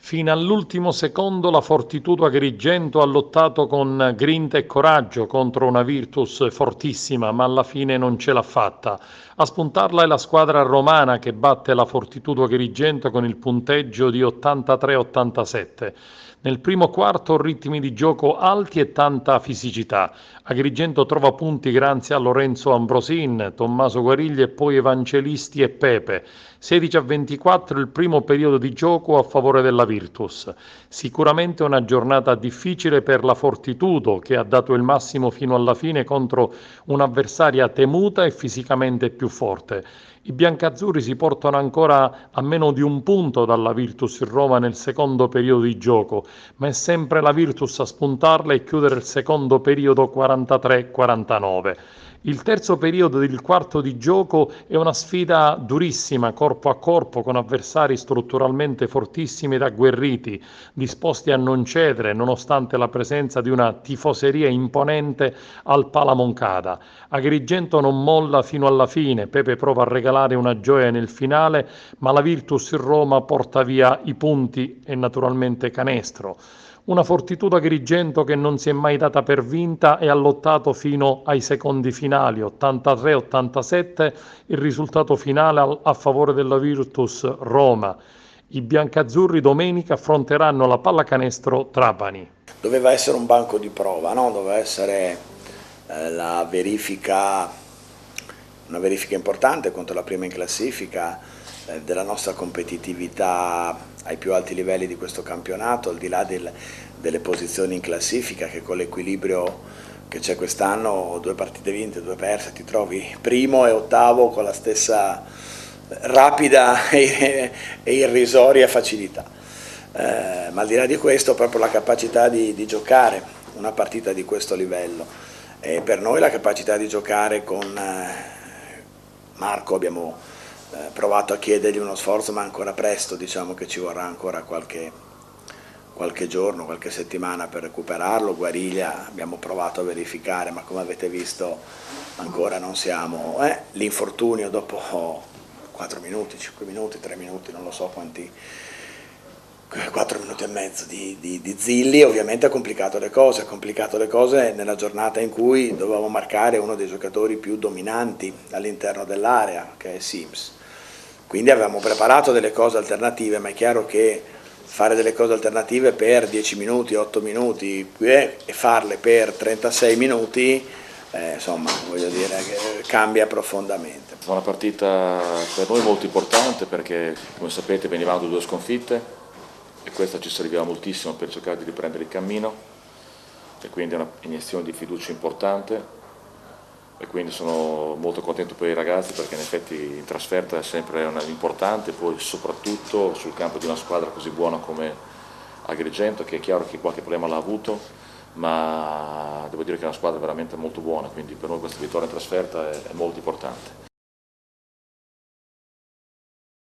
Fino all'ultimo secondo la Fortitudo Agrigento ha lottato con grinta e coraggio contro una Virtus fortissima, ma alla fine non ce l'ha fatta. A spuntarla è la squadra romana che batte la Fortitudo Agrigento con il punteggio di 83-87. Nel primo quarto ritmi di gioco alti e tanta fisicità. Agrigento trova punti grazie a Lorenzo Ambrosin, Tommaso Guariglia e poi Evangelisti e Pepe. 16-24 il primo periodo di gioco a favore della Virtus. Sicuramente una giornata difficile per la Fortitudo che ha dato il massimo fino alla fine contro un'avversaria temuta e fisicamente più forte. I biancazzurri si portano ancora a meno di un punto dalla Virtus in Roma nel secondo periodo di gioco, ma è sempre la Virtus a spuntarla e chiudere il secondo periodo 43-49. Il terzo periodo ed il quarto di gioco è una sfida durissima, corpo a corpo, con avversari strutturalmente fortissimi ed agguerriti, disposti a non cedere nonostante la presenza di una tifoseria imponente al Pala Moncada. Agrigento non molla fino alla fine, Pepe prova a regalare una gioia nel finale, ma la Virtus in Roma porta via i punti e naturalmente canestro. Una Fortitudo Agrigento che non si è mai data per vinta e ha lottato fino ai secondi finali, 83-87, il risultato finale a favore della Virtus Roma. I biancazzurri domenica affronteranno la Pallacanestro Trapani. Doveva essere un banco di prova, no? Doveva essere la verifica, una verifica importante contro la prima in classifica della nostra competitività ai più alti livelli di questo campionato, al di là delle posizioni in classifica, che con l'equilibrio che c'è quest'anno, 2 partite vinte, 2 perse, ti trovi primo e ottavo con la stessa rapida e irrisoria facilità. Ma al di là di questo, proprio la capacità di giocare una partita di questo livello, e per noi la capacità di giocare con Marco abbiamo provato a chiedergli uno sforzo, ma ancora presto, diciamo che ci vorrà ancora qualche giorno, qualche settimana per recuperarlo. Guariglia abbiamo provato a verificare, ma come avete visto ancora non siamo. L'infortunio dopo 4 minuti, 5 minuti, 3 minuti, non lo so quanti, 4 minuti e mezzo di Zilli ovviamente ha complicato le cose nella giornata in cui dovevamo marcare uno dei giocatori più dominanti all'interno dell'area, che è Sims. Quindi avevamo preparato delle cose alternative, ma è chiaro che fare delle cose alternative per 10 minuti, 8 minuti e farle per 36 minuti, insomma, voglio dire che cambia profondamente. È una partita per noi molto importante perché, come sapete, venivamo da 2 sconfitte e questa ci serviva moltissimo per cercare di riprendere il cammino, e quindi è una iniezione di fiducia importante, e quindi sono molto contento per i ragazzi perché in effetti in trasferta è sempre importante, poi soprattutto sul campo di una squadra così buona come Agrigento, che è chiaro che qualche problema l'ha avuto, ma devo dire che è una squadra veramente molto buona, quindi per noi questa vittoria in trasferta è molto importante.